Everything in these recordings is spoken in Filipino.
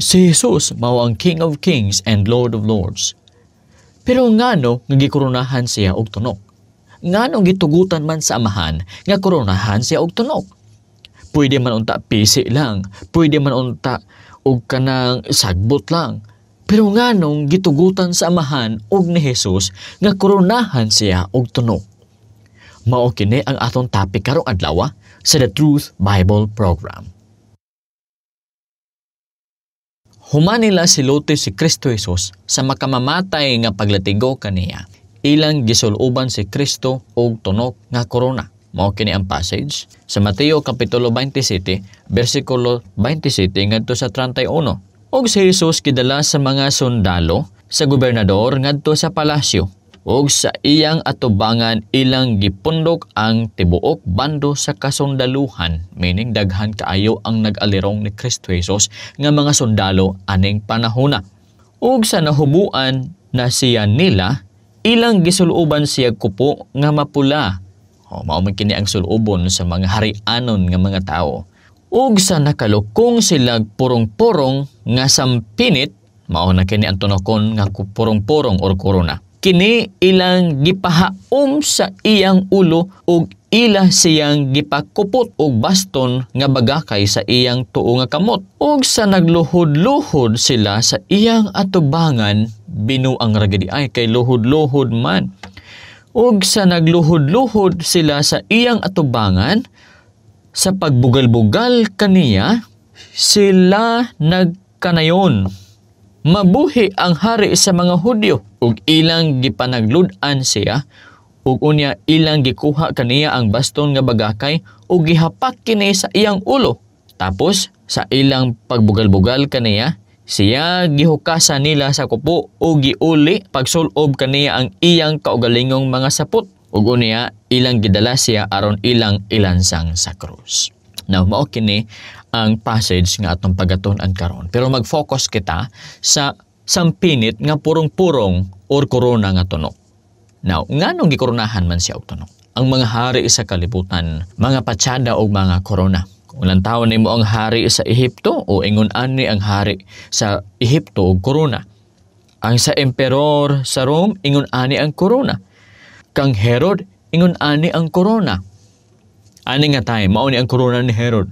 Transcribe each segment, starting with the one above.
si Jesus mao ang King of Kings and Lord of Lords. Pero ngano nga gikoronahan siya og tunok? Ngano gitugutan man sa amahan nga koronahan siya og tunok? Pwede man unta pisi lang, pwede man unta og kanang sagbot lang. Pero nganong gitugutan sa amahan og ni Jesus nga koronahan siya og tunok? Mao kini ang atong topic karong adlaw sa The Truth Bible Program. Human nila siluti si Kristo Jesus sa makamamatay nga paglatigo kaniya. Ilang gisuluban si Kristo og tunok nga korona. Mao kini ang passage sa Mateo kapitulo 27 bersikulo 27 ngadto sa 31. Og si Jesus gidala sa mga sundalo sa gobernador ngadto sa palasyo. Og sa iyang atubangan ilang gipundok ang tibuok bando sa kasundaluhan, meaning daghan kaayo ang nag-alirong ni Kristo Jesus nga mga sundalo aning panahona. Og sa nahubuan na siya nila, ilang gisuluban siya kupo nga mapula. Mao man kini ang sulubon sa mga harianon nga mga tao. Og sa nakalukong sila purong-purong nga sampinit, mao na kini ang tunokon nga purong-purong or korona. Kini ilang gipahaom sa iyang ulo ug ila siyang gipakupot og baston nga bagakay sa iyang tuo nga kamot. Ug sa nagluhod-luhod sila sa iyang atubangan, binuang ragidi ay kay luhod-luhod man. Ug sa nagluhod-luhod sila sa iyang atubangan, sa pagbugal-bugal kaniya, sila nagkanayon. Mabuhi ang hari sa mga Hudyo, ug ilang gipanagludan siya, ug unya ilang gikuha kaniya ang baston nga bagakay, ug gihapak kini sa iyang ulo. Tapos, sa ilang pagbugal-bugal kaniya, siya gihukasan nila sa kupo, ug giuli pagsulob kaniya ang iyang kaugalingong mga sapot. Ug unya ilang gidala siya aron ilang ilansang sa krus. Now, mao kini ang passage nga atong pagaton-an karon. Pero mag-focus kita sa sampinit nga purong-purong or korona nga tunok. Now, nganong gikoronahan man siya og tunok? Ang mga hari sa kalibutan, mga patsada og mga korona. Kung ilang taon nimo ang hari sa Ehipto o ingon ani ang hari sa Ehipto og korona. Ang sa emperor sa Rome ingon ani ang korona. Kang Herod ingon ani ang korona. Ani nga time mao ni ang korona ni Herod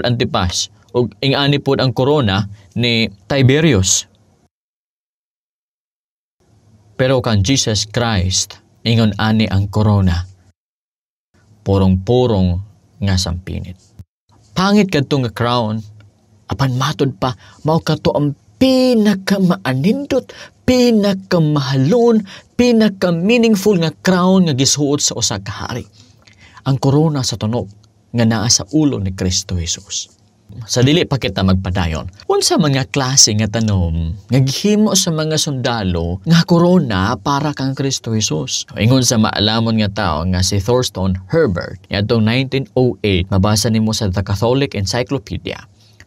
Antipas, ug ingani pod ang korona ni Tiberius. Pero kang Jesus Christ, ingon ani ang korona, purong-purong nga sampinit. Pangit kadto nga crown, apan matod pa, mao kadto ang pinakamaanindot, pinakamahalon, pinaka-meaningful nga crown nga gisuot sa usa ka hari. Ang korona sa tunok nga naa sa ulo ni Kristo Jesus. Sa dili pa kita magpadayon, unsa mga klase nga tanom nga gihimo sa mga sundalo nga korona para kang Kristo Jesus. Ingon sa maalamon nga tao nga si Thornton Herbert, yadtong 1908, mabasa nimo sa The Catholic Encyclopedia,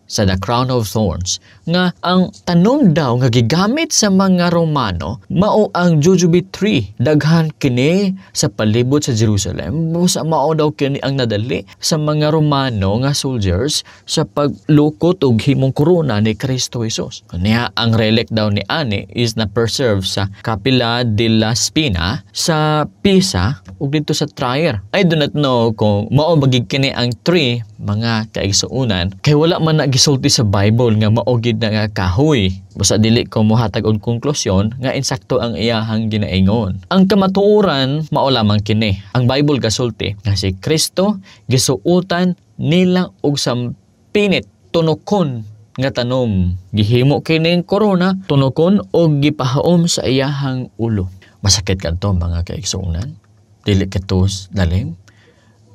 sa The Crown of Thorns, nga ang tanom daw nga gigamit sa mga Romano mao ang jujube tree. Daghan kini sa palibot sa Jerusalem. Busa mao daw kini ang nadali sa mga Romano nga soldiers sa paglukot og himong korona ni Kristo Jesus. Niya ang relic daw ni ani is na preserved sa Capilla della Spina sa Pisa ug dito sa Trier. I do not know kung mao bagig kini ang tree, mga kaigsuunan, kay wala man nagisulti sa Bible nga maogid na nga kahoy. Basta dili ko mohatag og konklusyon nga insakto ang iyahang ginaingon. Ang kamatuoran mao lamang kini. Ang Bible gasulti nga si Kristo gisuotan nila og sampinit tunokon nga tanom. Gihimo kining korona tunokon og gipahaom sa iyahang ulo. Masakit kadto mga kaigsuunan. Dili katos dalim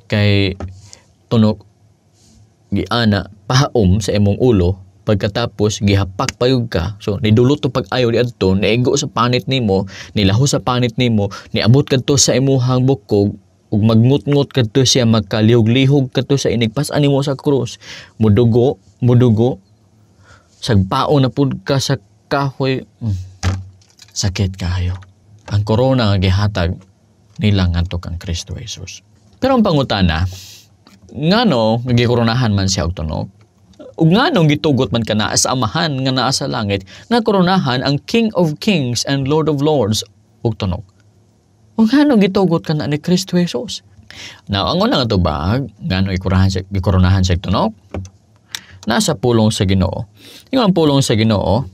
kay tunok giana pahaom sa imong ulo, pagkatapos gihapak payug ka, so nidulot to pag-ayo di adto, naigo sa panit nimo, nilaho sa panit nimo, niabot kadto sa imuhang bukog ug magngut-ngut kadto siya, magkalihog-lihog kadto sa inigpas-an nimo sa krus, mudugo sagpao na pud ka sa kahoy. Sakit kayo. Ang korona nga gihatag nila ngadto kang Kristo Jesus. Pero ang pangutana, ngano gikoronahan man siya og tunok? ug nganong gitugot man kana sa amahan nga naa sa langit nga koronahan ang King of Kings and Lord of Lords ug tunog. Ug nganong gitugot kana ni Kristo Jesus? Now, ang unang atubag, nganong gikoronahan siya tunog? Nasa pulong sa Ginoo. Yung pulong sa Ginoo,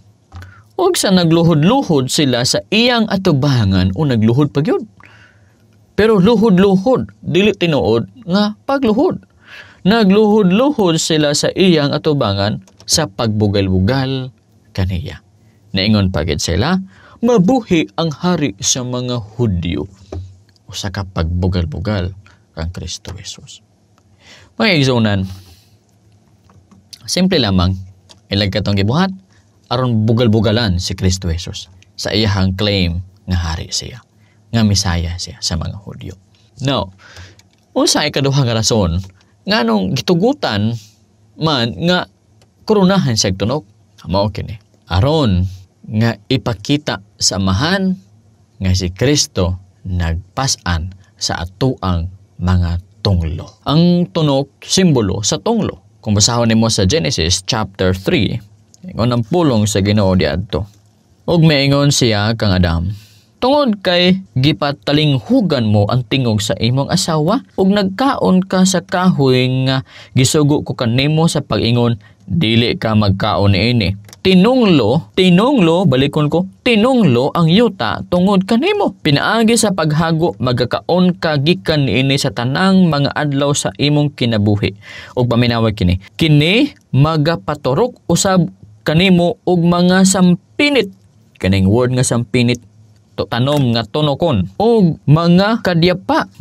ug sa nagluhod-luhod sila sa iyang atubangan o nagluhod pa gyud. Pero luhod-luhod, dili tinuod nga pagluhod. Nagluhod-luhod sila sa iyang atubangan sa pagbugal-bugal kaniya. Naingon pa gid sila, mabuhi ang hari sa mga Hudyo o sa kapagbugal-bugal kang Kristo Jesus. Mga igsunan, simple lamang, ilag katong gibuhat, aron bugal-bugalan si Kristo Jesus sa iyahang claim nga hari siya, nga Misaya siya sa mga Hudyo. Now, unsa ay kaduha nga rason nganong gitugutan man nga koronahan siya tunog? Mao kini, aron nga ipakita sa amahan nga si Kristo nagpas-an sa atuang mga tunglo. Ang tunog simbolo sa tunglo. Kung basahon nimo sa Genesis chapter 3, ingon ang pulong sa Ginoo diadto. Ug maingon siya kang Adam, tungod kay gipatalinghugan mo ang tingog sa imong asawa ug nagkaon ka sa kahoy nga gisugo ko kanimo sa pag-ingon dili ka magkaon niini. Tinunglo, balikon ko, tinunglo ang yuta tungod kanimo. Pinaagi sa paghago, magkakaon ka gikan niini sa tanang mga adlaw sa imong kinabuhi. Ug paminawag kini, kini magapaturok usab kanimo og mga sampinit. Kaning word nga sampinit, tanom nga tonokon og mga kadyapa,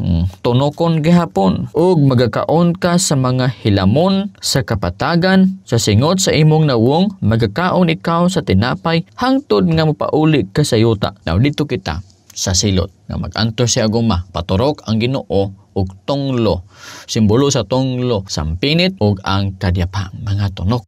tonokon gihapon, og magakaon ka sa mga hilamon sa kapatagan sa singot sa imong nawong, magakaon ikaw sa tinapay hangtod nga mopauli ka sa yuta. Now dito kita sa silot nga mag-antor siya guma, paturok ang Ginoo og tunglo, simbolo sa tunglo, sampinit og ang kadyapa, mga tunok.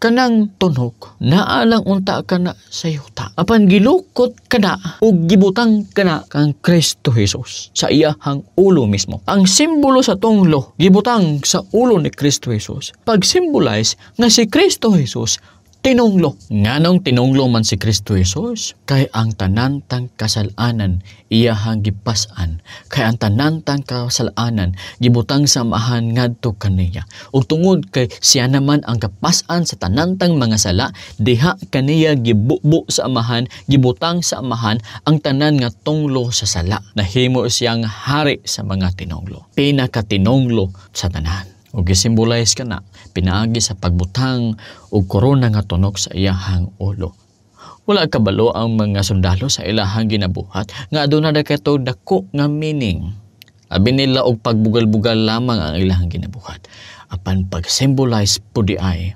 Kanang tunog, naalang unta ka na sa yuta. Apan gilukot ka na o gibutang ka na kang Kristo Jesus sa iyahang ulo mismo. Ang simbolo sa tunglo, gibutang sa ulo ni Kristo Jesus. Pag-symbolize nga si Kristo Jesus tinunglo. Nganong tinunglo man si Kristo Jesus? Kay ang tanantang kasalanan iyahang gipas-an. Kay ang tanantang kasalanan gibutang sa amahan ngadto kaniya. Ug tungod kay siya naman ang kapas-an sa tanantang mga sala, diha kaniya gibubo sa amahan, gibutang sa amahan ang tanan nga tunglo sa sala. Nahimo siyang hari sa mga tinunglo. Pinakatinunglo sa tanan. O gisimbolize ka na, pinaagi sa pagbutang o korona nga tunog sa iyahang ulo. Wala kabalo ang mga sundalo sa ilahang ginabuhat nga aduna na kato dako nga meaning. Abi nila og pagbugal-bugal lamang ang ilahang ginabuhat. Apan pag-symbolize po di ay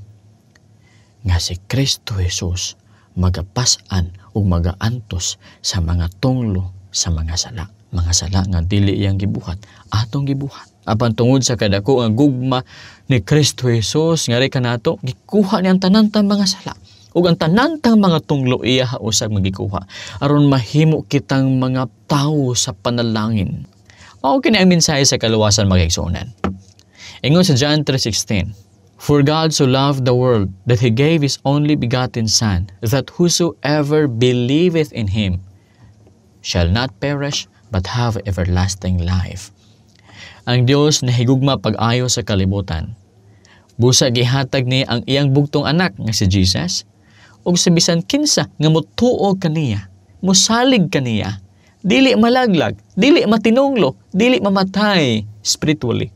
nga si Kristo Jesus magapas-an o magaantos sa mga tunglo sa mga sala. Mga sala nga dili iyang gibuhat, atong gibuhat. Apan tungod sa kadako nga gugma ni Kristo Jesus ngari kanato gikuha niyang tanantang mga sala ug ang tanantang mga tunglo iya usab magikuha aron mahimo kitang mga tawo sa panalangin. Mao kini ang mensahe sa kaluwasan mga igsuonan. Ingon sa John 3:16, for God so loved the world that He gave His only begotten Son, that whosoever believeth in Him shall not perish but have everlasting life. Ang Dios nahigugma pag-ayo sa kalibutan. Busa gihatag niya ang iyang bugtong anak nga si Jesus ug sa bisan kinsa nga motuo kaniya, mosalig kaniya, dili malaglag, dili matinunglo, dili mamatay spiritually,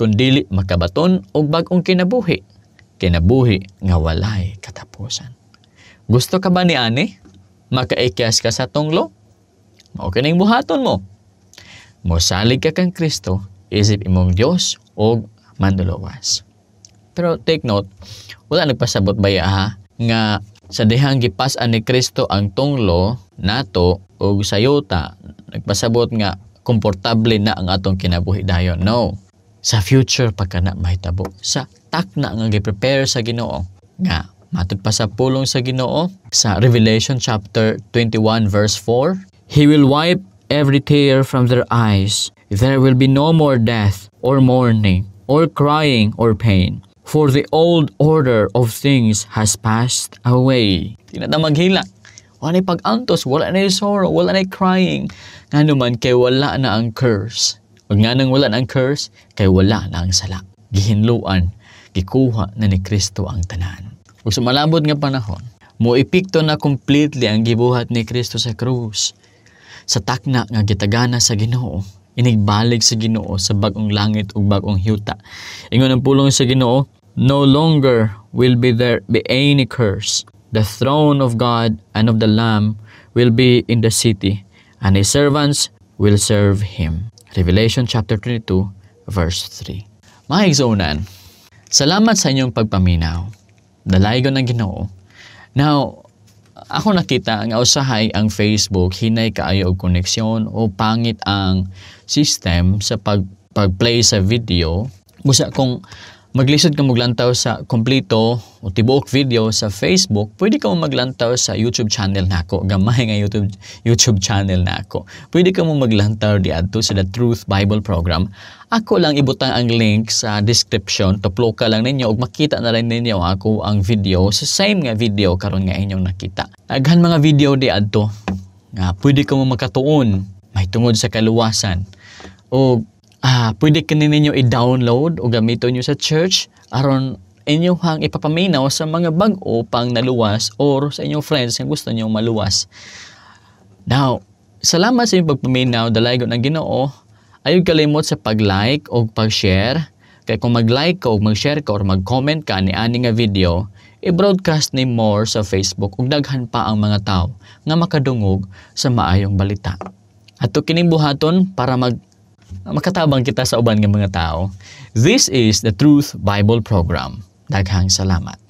kun dili makabaton og bag-ong kinabuhi, kinabuhi nga walay katapusan. Gusto ka ba ni ani? Makaikyas ka sa tunglo? Mao kining buhaton mo. Mosalig ka kang Kristo, isip imong Dios o manluluwas. Pero take note, wala nagpasabot baya ha, nga sa dihang gipas-an ni Kristo ang tunglo nato o sa yuta, nagpasabot nga komportable na ang atong kinabuhi dayon. No, sa future pagkana mahitabo, sa takna nga gi-prepare sa Ginoo, nga matod pa sa pulong sa Ginoo sa Revelation chapter 21 verse 4, He will wipe every tear from their eyes. There will be no more death, or mourning, or crying, or pain, For the old order of things has passed away. Di na ta maghila. Wala na pag-antos, wala na sorrow, wala na crying. Nga naman kay wala na ang curse. Pag nga nang wala na ang curse, kay wala na ang sala. Gihinluan, gikuha na ni Kristo ang tanan. Ug sa malabot nga panahon, moipikto na completely ang gibuhat ni Kristo sa krus. Sa takna nga gitagana sa Ginoo, inigbalig sa Ginoo sa bag-ong langit ug bag-ong yuta. Ingon ang pulong sa Ginoo, no longer will there be any curse. The throne of God and of the Lamb will be in the city, and his servants will serve him. Revelation chapter 22, verse 3. Mga igsunan, salamat sa inyong pagpaminaw. Dalaygon ng Ginoo. Now, ako nakita nga usahay ang Facebook hinay kaayo og koneksyon o pangit ang system sa pag-play sa video. Busa kung maglisod ka maglantaw sa kompleto o tibuok video sa Facebook, pwede ka mo maglantaw sa YouTube channel nako. Gamay nga YouTube channel nako. Pwede ka mo maglantaw diadto sa The Truth Bible Program. Ako lang ibutang ang link sa description, tuplo ka lang ninyo ug makita na rin ninyo ako ang video sa same nga video karon nga inyong nakita. Aghan mga video diadto nga pwede ka mo makatuon may tungod sa kaluwasan. O pwede ka ninyo i-download o gamiton nyo sa church aron inyong ipapaminaw sa mga bag-o pang naluwas or sa inyong friends nga gusto nyo maluwas. Now, salamat sa inyong pagpaminaw, dalaygon ang Ginoo. Ayog kalimot sa pag-like o pag-share. Kaya kung mag-like ka o mag-share ka or mag-comment ka ni ani nga video, i-broadcast ni more sa Facebook ug daghan pa ang mga tao nga makadungog sa maayong balita. Ato kining buhaton para makatabang kita sa uban ng mga tao. This is the Truth Bible Program. Daghang salamat.